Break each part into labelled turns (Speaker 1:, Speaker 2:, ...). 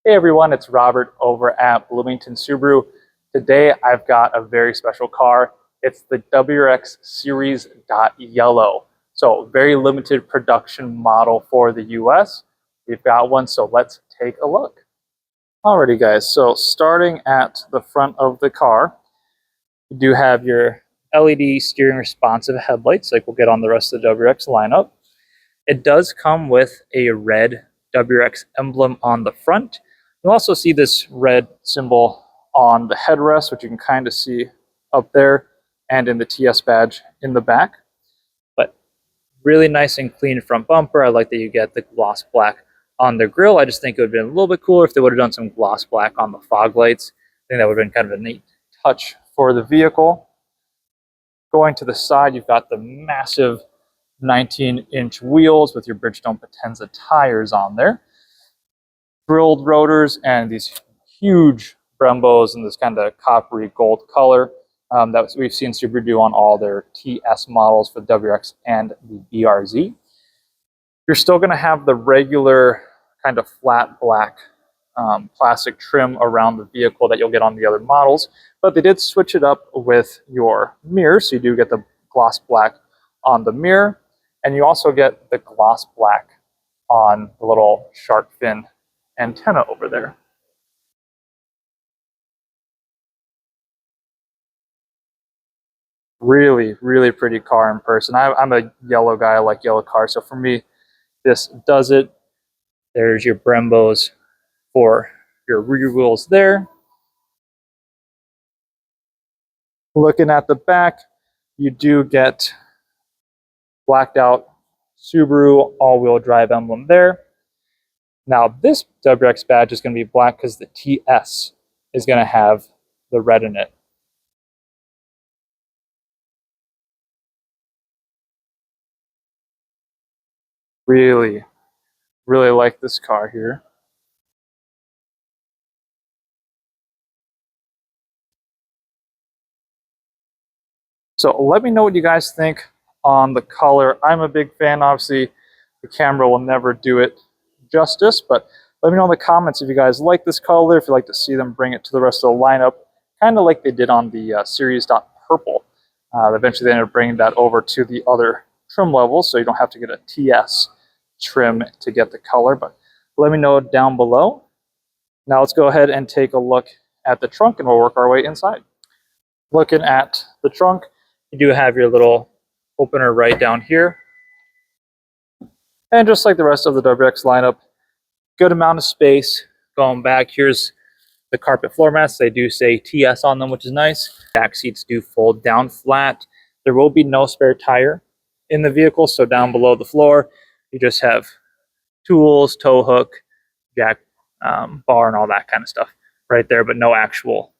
Speaker 1: Hey everyone, it's Robert over at Bloomington Subaru. Today I've got a very special car. It's the WRX Series.Yellow. So very limited production model for the US. We've got one, so let's take a look. Alrighty guys, so starting at the front of the car, you do have your LED steering responsive headlights like we'll get on the rest of the WRX lineup. It does come with a red WRX emblem on the front. You'll also see this red symbol on the headrest, which you can kind of see up there, and in the TS badge in the back. But really nice and clean front bumper. I like that you get the gloss black on the grille. I just think it would have been a little bit cooler if they would have done some gloss black on the fog lights. I think that would have been kind of a neat touch for the vehicle. Going to the side, you've got the massive 19-inch wheels with your Bridgestone Potenza tires on there. Grilled rotors and these huge Brembos in this kind of coppery gold color that we've seen Subaru do on all their TS models for the WRX and the BRZ. You're still going to have the regular kind of flat black plastic trim around the vehicle that you'll get on the other models, but they did switch it up with your mirror, so you do get the gloss black on the mirror, and you also get the gloss black on the little shark fin antenna over there. Really, really pretty car in person. I'm a yellow guy. I like yellow cars, so for me, this does it. There's your Brembos for your rear wheels there. Looking at the back, you do get blacked out Subaru all-wheel drive emblem there. Now this WRX badge is going to be black because the TS is going to have the red in it. Really, really like this car here. So let me know what you guys think on the color. I'm a big fan. Obviously, the camera will never do it justice, but let me know in the comments if you guys like this color, if you'd like to see them bring it to the rest of the lineup, kind of like they did on the Series.Purple. Eventually, they ended up bringing that over to the other trim levels, so you don't have to get a TS trim to get the color, but let me know down below. Now let's go ahead and take a look at the trunk, and we'll work our way inside. Looking at the trunk, you do have your little opener right down here. And just like the rest of the WRX lineup, good amount of space. Going back, here's the carpet floor mats. They do say TS on them, which is nice. Back seats do fold down flat. There will be no spare tire in the vehicle, so down below the floor, you just have tools, tow hook, jack bar, and all that kind of stuff right there, but no actual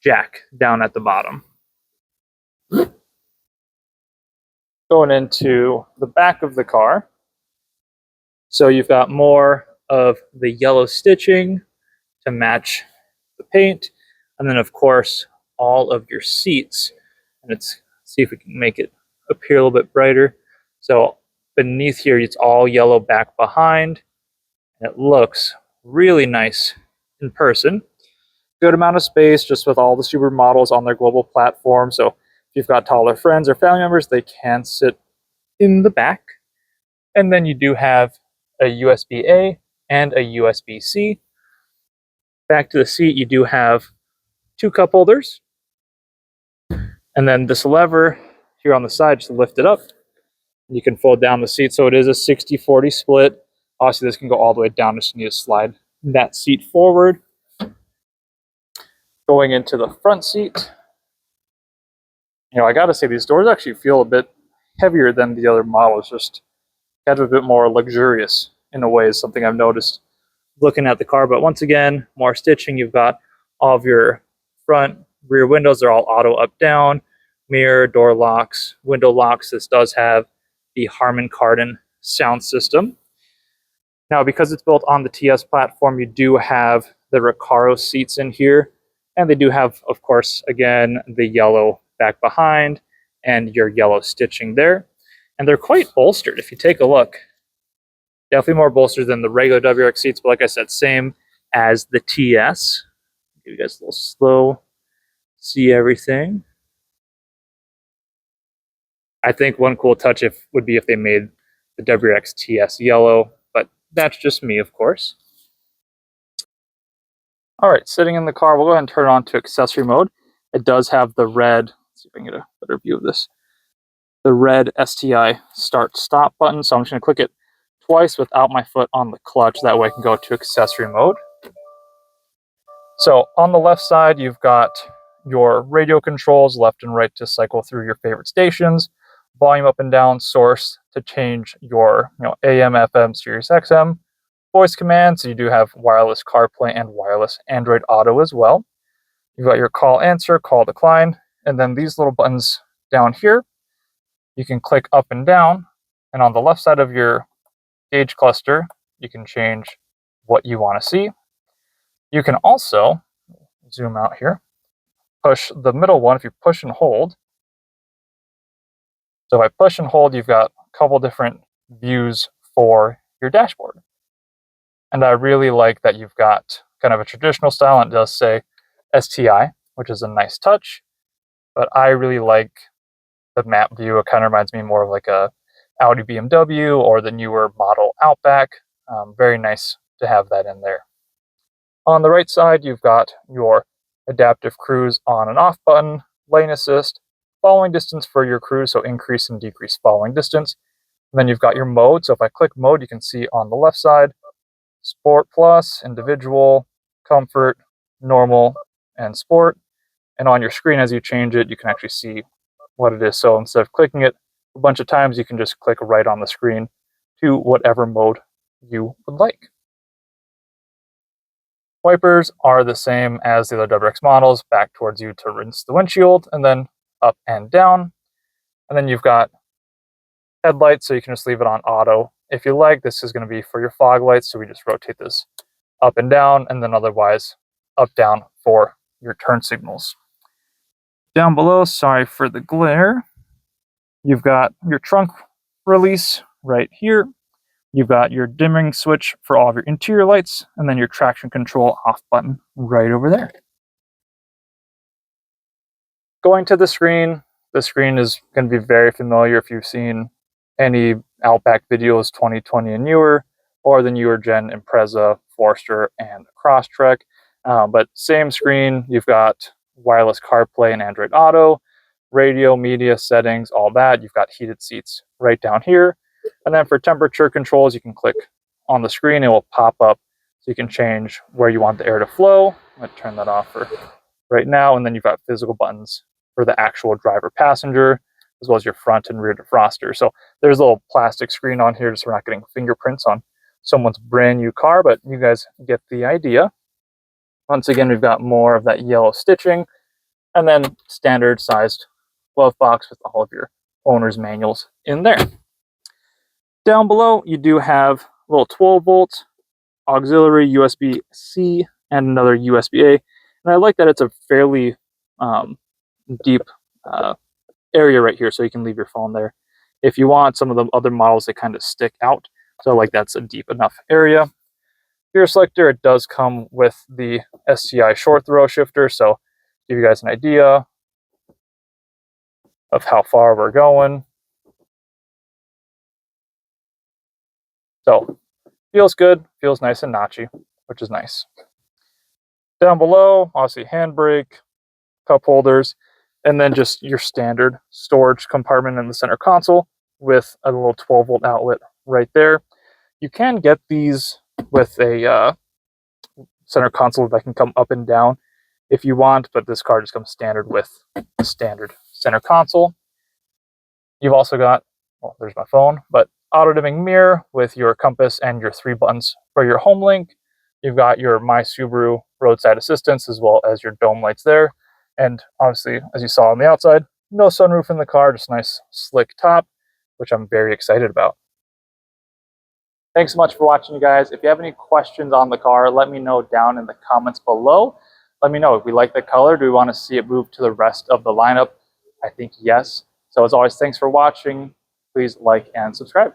Speaker 1: jack down at the bottom. Going into the back of the car, so you've got more of the yellow stitching to match the paint, and then of course all of your seats. And let's see if we can make it appear a little bit brighter. So beneath here, it's all yellow back behind, and it looks really nice in person. Good amount of space just with all the Subaru models on their global platform. So if you've got taller friends or family members, they can sit in the back. And then you do have a USB-A and a USB-C. Back to the seat, you do have two cup holders. And then this lever here on the side, just lift it up. You can fold down the seat. So it is a 60-40 split. Obviously, this can go all the way down. Just need to slide that seat forward. Going into the front seat, I got to say, these doors actually feel a bit heavier than the other models. Just kind of a bit more luxurious in a way, is something I've noticed looking at the car. But once again, more stitching. You've got all of your front, rear windows. They're all auto up, down, mirror, door locks, window locks. This does have the Harman Kardon sound system. Now, because it's built on the TS platform, you do have the Recaro seats in here. And they do have, of course, again, the yellow back behind and your yellow stitching there. And they're quite bolstered. If you take a look, definitely more bolstered than the regular WRX seats. But like I said, same as the TS. Give you guys a little slow see everything. I think one cool touch would be if they made the WRX TS yellow, but that's just me, of course. All right, sitting in the car, we'll go ahead and turn it on to accessory mode. It does have the red, let's see if I can get a better view of this, the red STI start stop button. So I'm just gonna click it twice without my foot on the clutch. That way I can go to accessory mode. So on the left side, you've got your radio controls left and right to cycle through your favorite stations, volume up and down, source to change your AM, FM, Sirius XM, voice commands. So you do have wireless CarPlay and wireless Android Auto as well. You've got your call answer, call decline, and then these little buttons down here, you can click up and down, and on the left side of your gauge cluster, you can change what you want to see. You can also zoom out here, push the middle one if you push and hold. So if I push and hold, you've got a couple different views for your dashboard. And I really like that you've got kind of a traditional style, and it does say STI, which is a nice touch. But I really like the map view. It kind of reminds me more of like a Audi BMW or the newer model Outback. Very nice to have that in there. On the right side, you've got your adaptive cruise on and off button, lane assist, following distance for your cruise, so increase and decrease following distance. And then you've got your mode. So if I click mode, you can see on the left side, Sport Plus, Individual, Comfort, Normal, and Sport. And on your screen, as you change it, you can actually see what it is. So instead of clicking it a bunch of times, you can just click right on the screen to whatever mode you would like. Wipers are the same as the other WRX models, back towards you to rinse the windshield, and then up and down. And then you've got headlights, so you can just leave it on auto if you like. This is going to be for your fog lights, so we just rotate this up and down, and then otherwise up, down for your turn signals. Down below, sorry for the glare, you've got your trunk release right here. You've got your dimming switch for all of your interior lights, and then your traction control off button right over there. Going to the screen is going to be very familiar if you've seen any Outback videos 2020 and newer, or the newer gen Impreza, Forester, and Crosstrek. But same screen, you've got wireless CarPlay and Android Auto, radio, media, settings, all that. You've got heated seats right down here. And then for temperature controls, you can click on the screen, it will pop up so you can change where you want the air to flow. I'm going to turn that off for right now. And then you've got physical buttons for the actual driver passenger, as well as your front and rear defroster. So there's a little plastic screen on here, so we're not getting fingerprints on someone's brand new car, but you guys get the idea. Once again, we've got more of that yellow stitching, and then standard sized glove box with all of your owner's manuals in there. Down below, you do have a little 12-volt auxiliary USB-C and another USB-A. And I like that it's a fairly deep area right here, so you can leave your phone there if you want. Some of the other models, they kind of stick out. So like that's a deep enough area. Gear selector, it does come with the STI short throw shifter. So give you guys an idea of how far we're going. So feels good, feels nice and notchy, which is nice. Down below, obviously handbrake, cup holders, and then just your standard storage compartment in the center console with a little 12-volt outlet right there. You can get these with a center console that can come up and down if you want, but this car just comes standard with a standard center console. You've also got, well, there's my phone, but auto-dimming mirror with your compass and your 3 buttons for your home link. You've got your My Subaru roadside assistance, as well as your dome lights there. And obviously, as you saw on the outside, no sunroof in the car, just nice slick top, which I'm very excited about. Thanks so much for watching, you guys. If you have any questions on the car, let me know down in the comments below. Let me know if we like the color. Do we want to see it move to the rest of the lineup? I think yes. So as always, thanks for watching. Please like and subscribe.